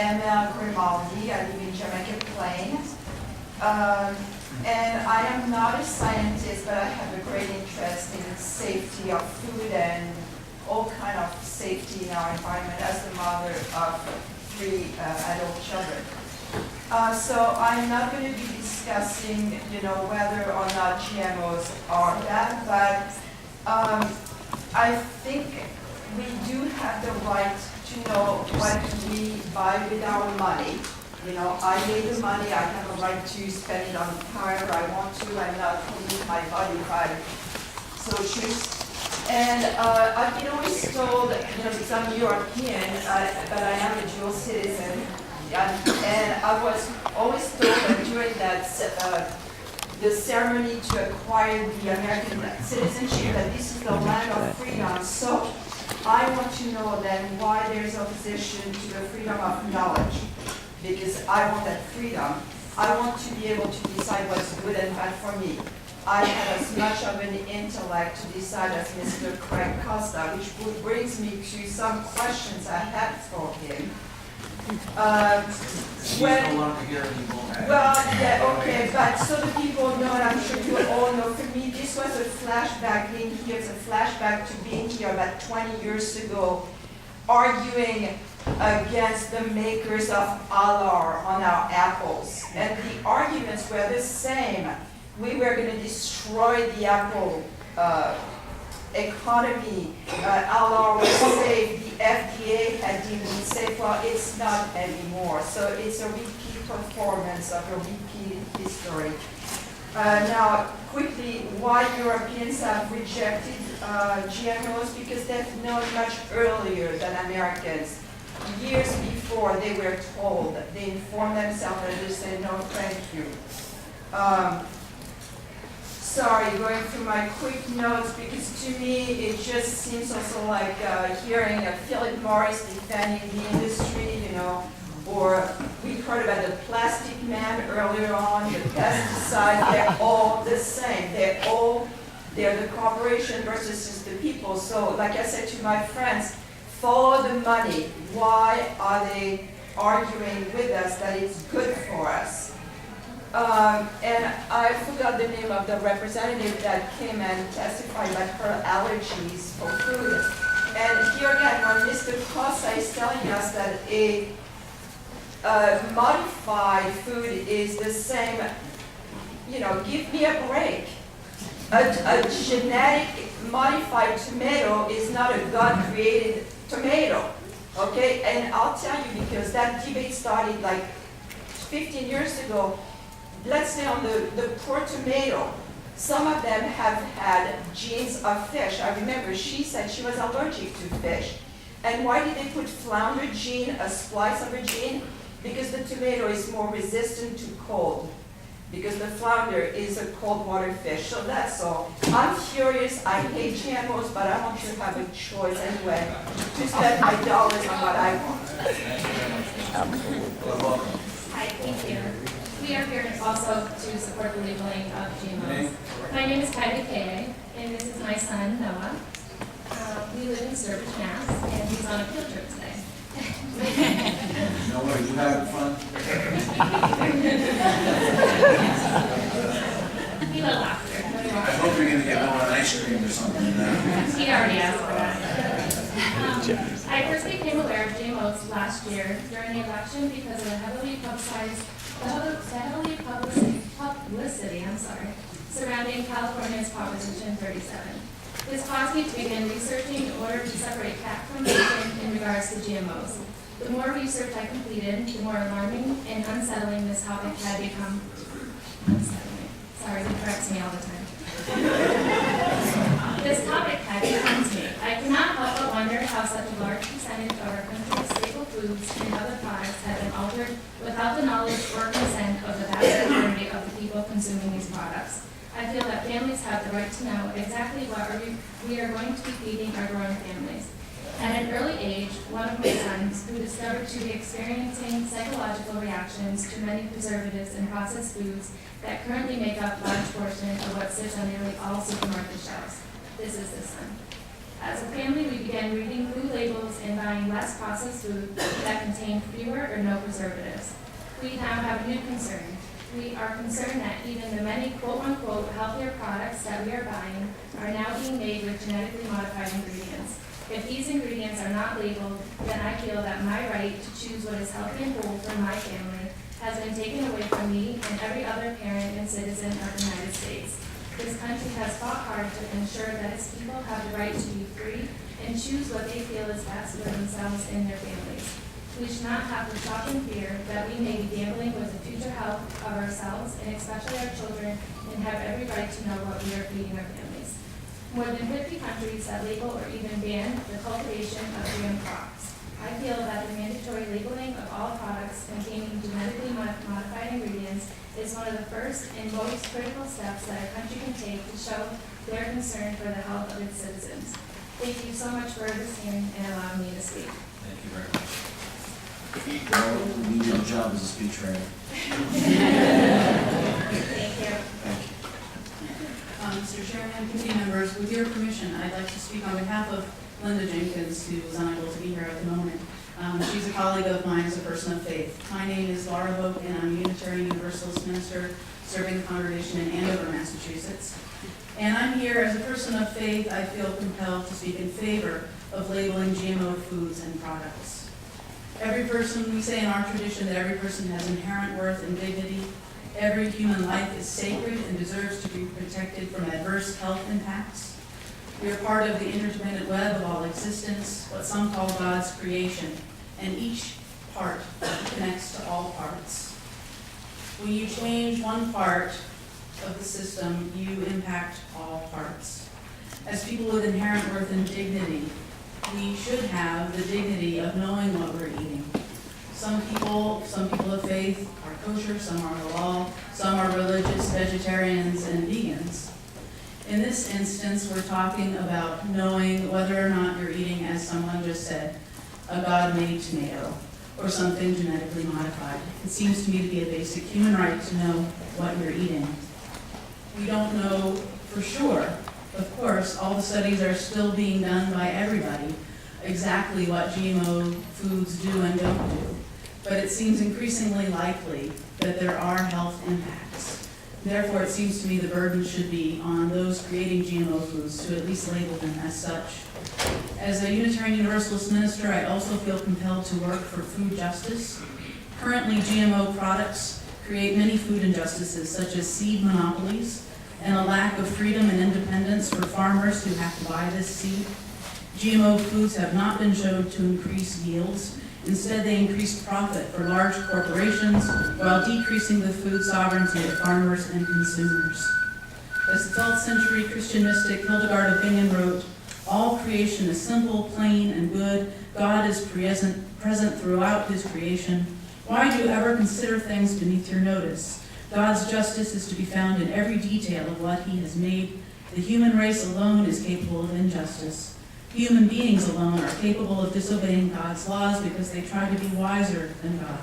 Emma Grimaldi. I live in Jamaica Plain. And I am not a scientist, but I have a great interest in the safety of food and all kind of safety in our environment as the mother of 3 adult children. So I'm not going to be discussing, whether or not GMOs are bad, but I think we do have the right to know what we buy with our money. I made the money, I have a right to spend it on however I want to. I'm not pollute my body if I so choose. And I've been always told, because I'm European, but I am a dual citizen, and I was always told that during that the ceremony to acquire the American citizenship that this is the land of freedom. So I want to know then why there's opposition to the freedom of knowledge. Because I want that freedom. I want to be able to decide what's good and bad for me. I have as much of an intellect to decide as Mr. Craig Costa, which brings me to some questions I had for him. But so the people know, and I'm sure you all know, for me, this was a flashback being here. It's a flashback to being here about 20 years ago, arguing against the makers of Alar on our apples. And the arguments were the same. We were going to destroy the apple economy. Alar was safe. The FDA had deemed it safe. Well, it's not anymore. So it's a repeat performance of a repeated history. Now, quickly, why Europeans have rejected GMOs? Because they've known much earlier than Americans. Years before they were told, they informed themselves and they said, no, thank you. Sorry, going through my quick notes, because to me it just seems also like hearing Philip Morris defending the industry, or we heard about the plastic man earlier on, the pesticide, they're all the same. They're the corporation versus just the people. So like I said to my friends, follow the money. Why are they arguing with us that it's good for us? And I forgot the name of the representative that came and testified about her allergies for food. And here again, when Mr. Costa is telling us that a modified food is the same, give me a break. A genetic modified tomato is not a God-created tomato, okay? And I'll tell you, because that debate started like 15 years ago. Let's say on the poor tomato, some of them have had genes of fish. I remember she said she was allergic to fish. And why did they put flounder gene, a splice of a gene? Because the tomato is more resistant to cold. Because the flounder is a cold water fish. So that's all. I'm furious. I hate GMOs, but I want to have a choice anyway to spend my dollars on what I want. Hi, thank you. We are here also to support the labeling of GMOs. My name is Kylie Kay, and this is my son, Noah. We live in Sturbridge, Mass., and he's on a field trip today. Noah, are you having fun? He will laughter. I hope you're going to get Noah an ice cream or something. He already asked for that. I first became aware of GMOs last year during the election because of the heavily publicity surrounding California's Proposition 37. This caused me to begin researching in order to separate fact from fiction in regards to GMOs. The more research I completed, the more alarming and unsettling this topic had become. Sorry, he corrects me all the time. This topic had become to me. I cannot help but wonder how such a large percentage of our country's staple foods and other products have been altered without the knowledge or consent of the vast majority of the people consuming these products. I feel that families have the right to know exactly what we are going to be feeding our growing families. At an early age, one of my sons, who discovered to be experiencing psychological reactions to many preservatives and processed foods that currently make up a large portion of what sits on nearly all supermarket shelves. This is this son. As a family, we began reading food labels and buying less processed food that contained fewer or no preservatives. We now have a new concern. We are concerned that even the many quote-unquote healthier products that we are buying are now being made with genetically modified ingredients. If these ingredients are not labeled, then I feel that my right to choose what is healthy and whole for my family has been taken away from me and every other parent and citizen of the United States. This country has fought hard to ensure that its people have the right to be free and choose what they feel is best for themselves and their families. We should not have the shock and fear that we may be gambling with the future health of ourselves and especially our children and have every right to know what we are feeding our families. More than 50 countries that label or even ban the cultivation of GM crops. I feel that the mandatory labeling of all products containing genetically modified ingredients is one of the first and most critical steps that our country can take to show their concern for the health of its citizens. Thank you so much for this hearing and allowing me to speak. Thank you very much. Well, we need your job as a speech writer. Thank you. Thank you. Mr. Chairman, committee members, with your permission, I'd like to speak on behalf of Linda Jenkins, who is unable to be here at the moment. She's a colleague of mine as a person of faith. My name is Laura Hoke, and I'm a Unitarian Universalist minister serving the congregation in Andover, Massachusetts. And I'm here as a person of faith. I feel compelled to speak in favor of labeling GMO foods and products. Every person, we say in our tradition that every person has inherent worth and dignity. Every human life is sacred and deserves to be protected from adverse health impacts. We are part of the interdependent web of all existence, what some call God's creation, and each part connects to all parts. When you change one part of the system, you impact all parts. As people with inherent worth and dignity, we should have the dignity of knowing what we're eating. Some people of faith are kosher, some are halal, some are religious, vegetarians, and vegans. In this instance, we're talking about knowing whether or not you're eating, as someone just said, a God-made tomato or something genetically modified. It seems to me to be a basic human right to know what you're eating. We don't know for sure. Of course, all the studies are still being done by everybody, exactly what GMO foods do and don't do. But it seems increasingly likely that there are health impacts. Therefore, it seems to me the burden should be on those creating GMO foods to at least label them as such. As a Unitarian Universalist minister, I also feel compelled to work for food justice. Currently, GMO products create many food injustices, such as seed monopolies and a lack of freedom and independence for farmers who have to buy this seed. GMO foods have not been shown to increase yields. Instead, they increase profit for large corporations while decreasing the food sovereignty of farmers and consumers. As the 12th century Christian mystic Hildegard of Bingen wrote, "All creation is simple, plain, and good. God is present throughout his creation. Why do you ever consider things beneath your notice? God's justice is to be found in every detail of what he has made. The human race alone is capable of injustice. Human beings alone are capable of disobeying God's laws because they try to be wiser than God.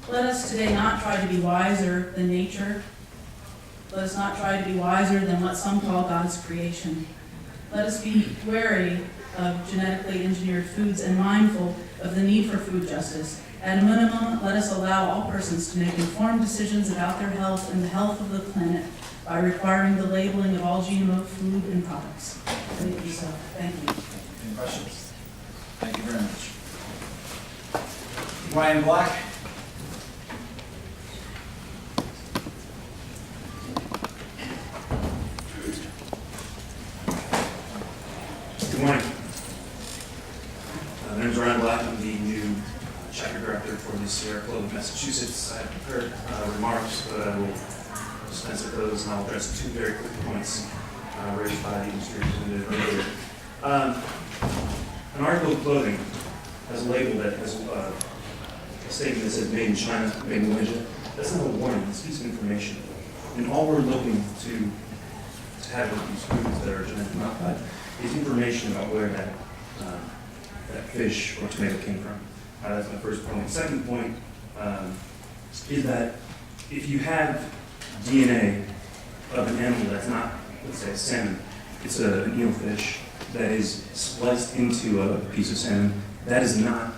Let us today not try to be wiser than nature. Let us not try to be wiser than what some call God's creation. Let us be wary of genetically engineered foods and mindful of the need for food justice. At a minimum, let us allow all persons to make informed decisions about their health and the health of the planet by requiring the labeling of all GMO food and products." Thank you. Any questions? Thank you very much. Ryan Black. Good morning. My name is Ryan Black. I'm the new chapter director for the Sierra Club of Massachusetts. I have prepared remarks, but I will dispense with those, and I'll address two very quick points raised by the industry representative earlier. An article of clothing has a label that has a statement that says "Made in China, Made in Malaysia." That's not a warning. It's a piece of information, and all we're looking to have with these foods that are genetically modified is information about where that fish or tomato came from. That's my first point. Second point is that if you have DNA of an animal that's not, let's say, a salmon, it's an eelfish, that is spliced into a piece of salmon, that is not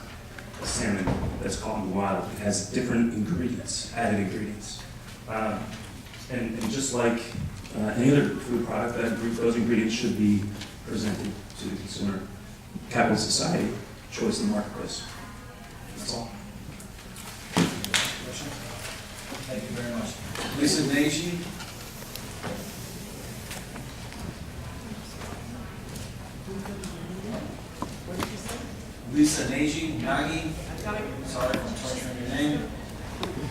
a salmon that's caught in the wild. It has different ingredients, added ingredients. And just like any other food product, those ingredients should be presented to the consumer. Capital society, choice in the marketplace. That's all. Thank you very much. Lisa Nagy. Lisa Nagy, sorry if I'm torturing your name.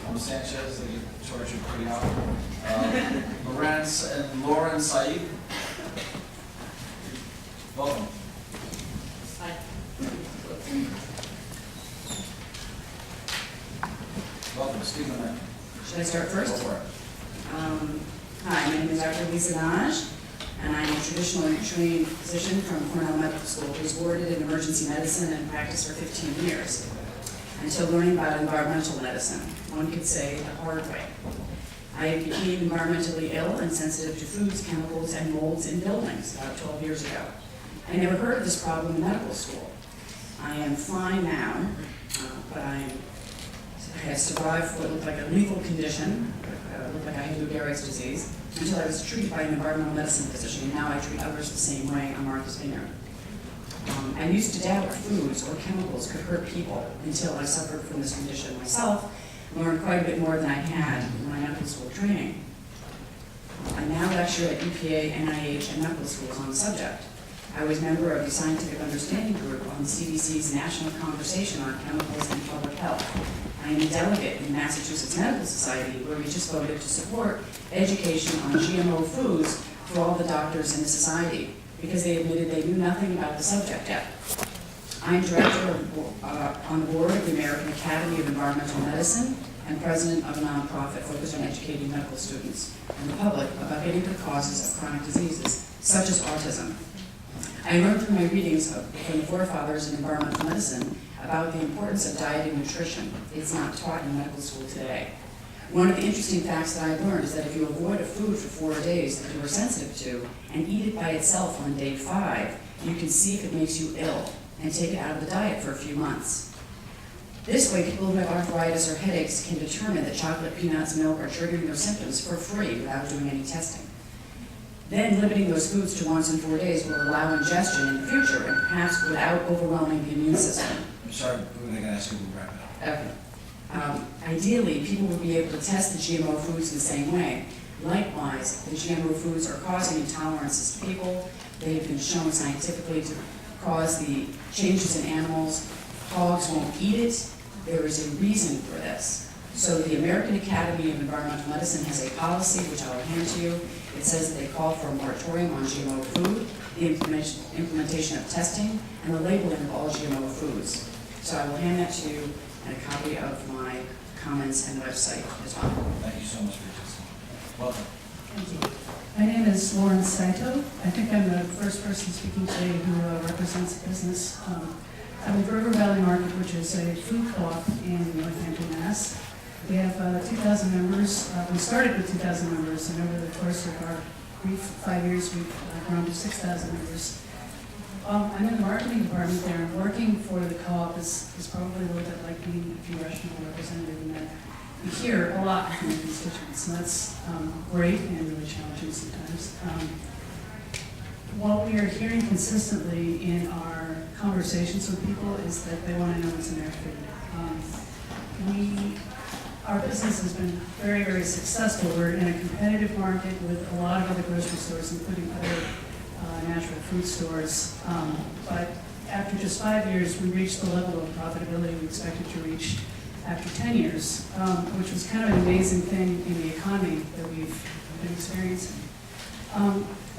I'm Sanchez, I get tortured pretty often. Lawrence and Lauren Said. Welcome. Welcome, speak on that. Should I start first? Go for it. Hi, my name is Dr. Lisa Nagy, and I'm a traditionally trained physician from Cornell Medical School who's boarded in emergency medicine and practiced for 15 years until learning about environmental medicine, one could say the hard way. I became environmentally ill and sensitive to foods, chemicals, and molds in buildings about 12 years ago. I never heard of this problem in medical school. I am fine now, but I had survived what looked like a lethal condition, looked like I had Lou Gehrig's disease, until I was treated by an environmental medicine physician, and now I treat others the same way on Martha's Vineyard. I used to doubt foods or chemicals could hurt people until I suffered from this condition myself, learned quite a bit more than I had in my medical school training. I now lecture at EPA, NIH, and medical schools on the subject. I was a member of the Scientific Understanding Group on the CDC's National Conversation on Chemicals and Public Health. I am a delegate in Massachusetts Medical Society, where we just voted to support education on GMO foods for all the doctors in the society, because they admitted they knew nothing about the subject yet. I'm director on the board of the American Academy of Environmental Medicine and president of a nonprofit focused on educating medical students and the public about getting to the causes of chronic diseases, such as autism. I learned through my readings from the forefathers in environmental medicine about the importance of diet and nutrition. It's not taught in medical school today. One of the interesting facts that I learned is that if you avoid a food for 4 days that you are sensitive to and eat it by itself on day 5, you can see if it makes you ill and take it out of the diet for a few months. This way, people who have arthritis or headaches can determine that chocolate, peanuts, milk are triggering their symptoms for free without doing any testing. Then limiting those foods to once in 4 days will allow ingestion in the future and perhaps without overwhelming the immune system. I'm sorry, who am I going to ask you to wrap it up? Okay. Ideally, people will be able to test the GMO foods in the same way. Likewise, the GMO foods are causing intolerances to people. They have been shown scientifically to cause the changes in animals. Hogs won't eat it. There is a reason for this. So the American Academy of Environmental Medicine has a policy, which I will hand to you. It says that they call for a moratorium on GMO food, the implementation of testing, and the labeling of all GMO foods. So I will hand that to you and a copy of my comments and website as well. Thank you so much for your testimony. Welcome. Thank you. My name is Lauren Saito. I think I'm the first person speaking today who represents a business. I'm with River Valley Market, which is a food co-op in Northampton, Mass. We have 2,000 members. We started with 2,000 members, and over the course of our brief 5 years, we've grown to 6,000 members. I'm in the marketing department there, and working for the co-op is probably a little bit like being a congressional representative in that you hear a lot from your constituents, and that's great and really challenging sometimes. What we are hearing consistently in our conversations with people is that they want to know what's in their food. Our business has been very, very successful. We're in a competitive market with a lot of other grocery stores, including other natural food stores. But after just 5 years, we reached the level of profitability we expected to reach after 10 years, which was kind of an amazing thing in the economy that we've been experiencing.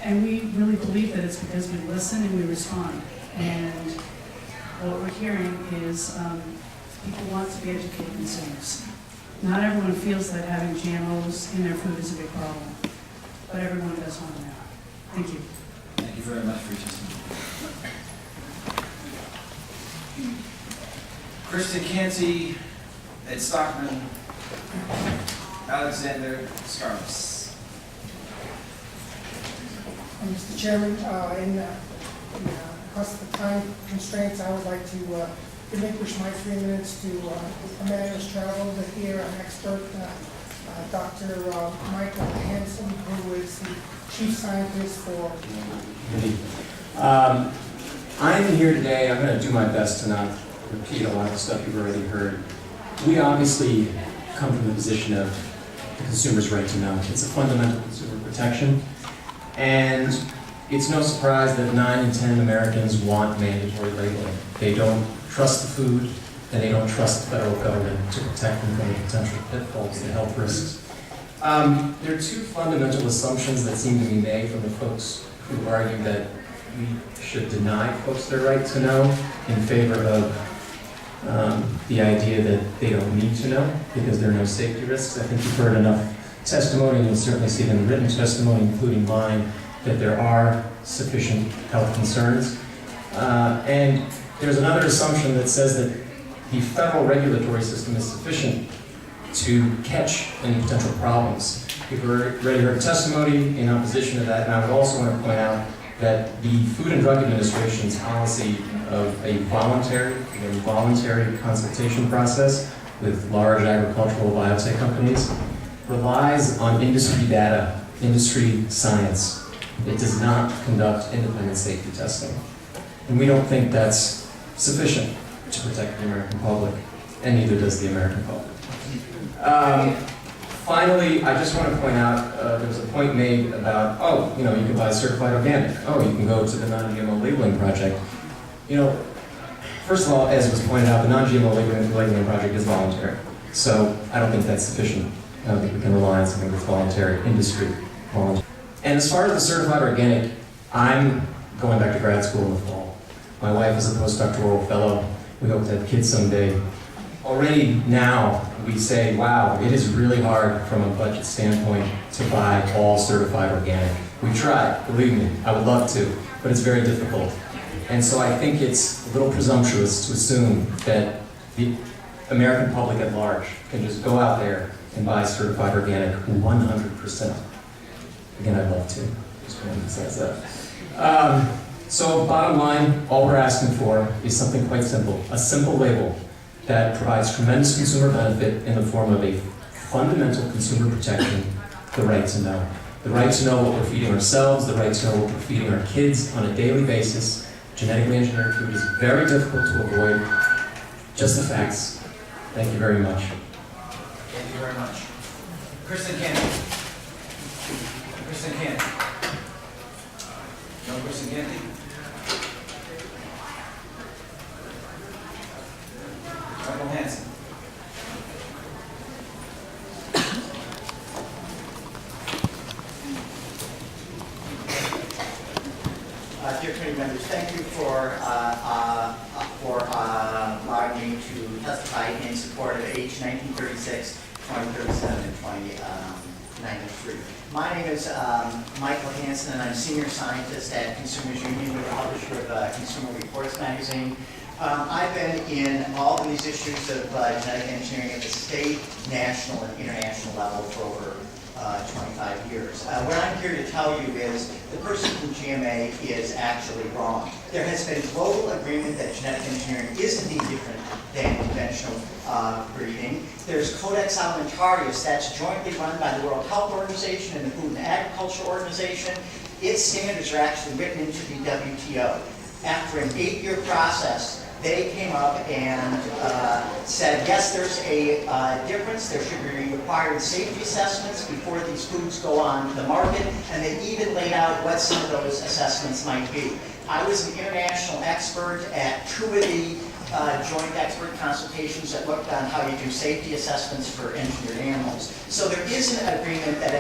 And we really believe that it's because we listen and we respond. And what we're hearing is people want to be educated consumers. Not everyone feels that having GMOs in their food is a big problem, but everyone does want to know. Thank you. Thank you very much for your testimony. Kristen Canty, Ed Stockman, Alexander Scarless. Mr. Chairman, in Because of the time constraints, I would like to relinquish my 3 minutes to a man who's traveled here, an expert, Dr. Michael Hansen, who is the chief scientist for. I'm here today, I'm going to do my best to not repeat a lot of the stuff you've already heard. We obviously come from the position of the consumer's right to know. It's a fundamental consumer protection. And it's no surprise that 9 in 10 Americans want mandatory labeling. They don't trust the food, and they don't trust the federal government to protect them from the potential pitfalls, the health risks. There are 2 fundamental assumptions that seem to be made from the folks who argue that we should deny folks their right to know in favor of the idea that they don't need to know because there are no safety risks. I think you've heard enough testimony, and you'll certainly see it in the written testimony, including mine, that there are sufficient health concerns. And there's another assumption that says that the federal regulatory system is sufficient to catch any potential problems. You've already heard testimony in opposition to that, and I would also want to point out that the Food and Drug Administration's policy of a voluntary consultation process with large agricultural biotech companies relies on industry data, industry science. It does not conduct independent safety testing. And we don't think that's sufficient to protect the American public, and neither does the American public. Finally, I just want to point out, there was a point made about, you can buy certified organic. You can go to the non-GMO labeling project. First of all, as was pointed out, the non-GMO labeling project is voluntary. So I don't think that's sufficient. I don't think we can rely on something that's voluntary, industry voluntary. And as far as the certified organic, I'm going back to grad school in the fall. My wife is a postdoctoral fellow. We hope to have kids someday. Already now, we say, wow, it is really hard from a budget standpoint to buy all certified organic. We try, believe me, I would love to, but it's very difficult. And so I think it's a little presumptuous to assume that the American public at large can just go out there and buy certified organic 100%. Again, I'd love to, just want to emphasize that. So bottom line, all we're asking for is something quite simple, a simple label that provides tremendous consumer benefit in the form of a fundamental consumer protection, the right to know. The right to know what we're feeding ourselves, the right to know what we're feeding our kids on a daily basis. Genetically engineered food is very difficult to avoid. Just the facts. Thank you very much. Thank you very much. Kristen Canty. Kristen Canty. No Kristen Canty? Michael Hansen. Dear committee members, thank you for allowing me to testify in support of H 1936, 2037, and 2093. My name is Michael Hansen, and I'm senior scientist at Consumers Union. We're the publisher of Consumer Reports magazine. I've been in all of these issues of genetic engineering at the state, national, and international level for over 25 years. What I'm here to tell you is the person from GMA is actually wrong. There has been global agreement that genetic engineering is indeed different than conventional breeding. There's Codex Alimentarius that's jointly run by the World Health Organization and the Food and Agriculture Organization. Its standards are actually written into the WTO. After an 8-year process, they came up and said, yes, there's a difference. There should be required safety assessments before these foods go on the market, and they even laid out what some of those assessments might be. I was an international expert at 2 of the joint expert consultations that looked on how you do safety assessments for engineered animals. So there is an agreement that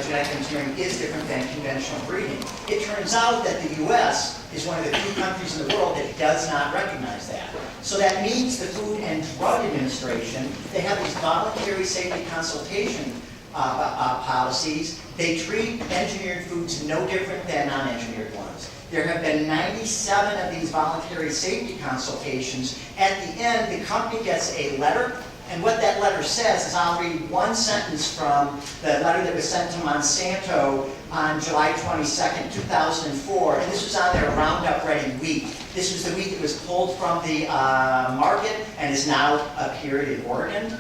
genetic engineering is different than conventional breeding. It turns out that the U.S. is one of the few countries in the world that does not recognize that. So that means the Food and Drug Administration, they have these voluntary safety consultation policies. They treat engineered foods no different than non-engineered ones. There have been 97 of these voluntary safety consultations. At the end, the company gets a letter And what that letter says is, I'll read one sentence from the letter that was sent to Monsanto on July 22nd, 2004, and this was on their Roundup Ready wheat. This was the wheat that was pulled from the market and is now appeared in Oregon.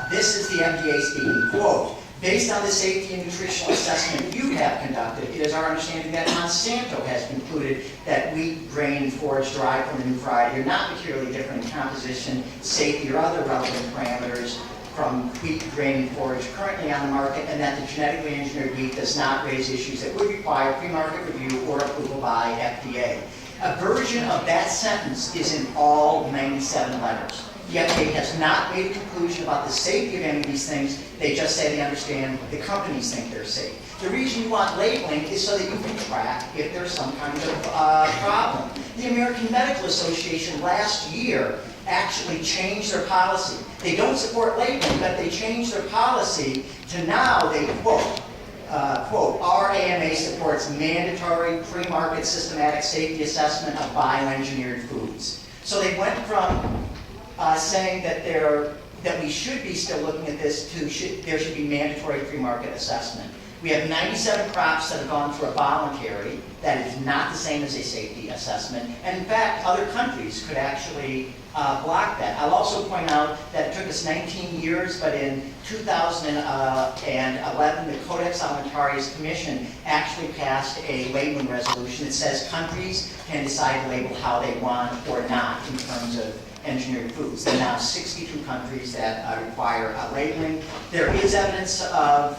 This is the FDA speaking, quote, "Based on the safety and nutritional assessment you have conducted, it is our understanding that Monsanto has concluded that wheat, grain, and forage derived from the new variety are not materially different in composition, safety, or other relevant parameters from wheat, grain, and forage currently on the market, and that the genetically engineered wheat does not raise issues that would require pre-market review or approval by FDA." A version of that sentence is in all 97 letters. The FDA has not made a conclusion about the safety of any of these things. They just say they understand the companies think they're safe. The reason you want labeling is so that you can track if there's some kind of problem. The American Medical Association last year actually changed their policy. They don't support labeling, but they changed their policy to now they quote, "Our AMA supports mandatory pre-market systematic safety assessment of bioengineered foods." So they went from saying that we should be still looking at this to there should be mandatory pre-market assessment. We have 97 crops that have gone through a voluntary. That is not the same as a safety assessment. And in fact, other countries could actually block that. I'll also point out that it took us 19 years, but in 2011, the Codex Alimentarius Commission actually passed a labeling resolution that says countries can decide to label how they want or not in terms of engineered foods. There are now 62 countries that require labeling. There is evidence of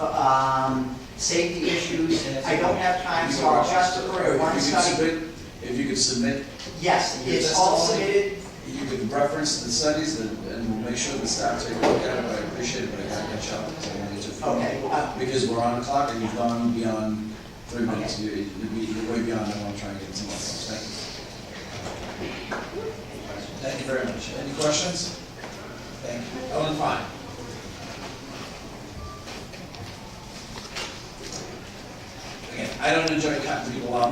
safety issues. I don't have time, so I'll just refer to one study. If you could submit. Yes, it's all submitted. You could reference the studies and we'll make sure the staff take a look at it, but I appreciate it, but I gotta catch up because I want to get to Okay. because we're on the clock and you've gone beyond 3 minutes. You're way beyond. I want to try and get some more things. Thank you. Thank you very much. Any questions? Thank you. Ellen, fine. Again, I don't enjoy cutting people off.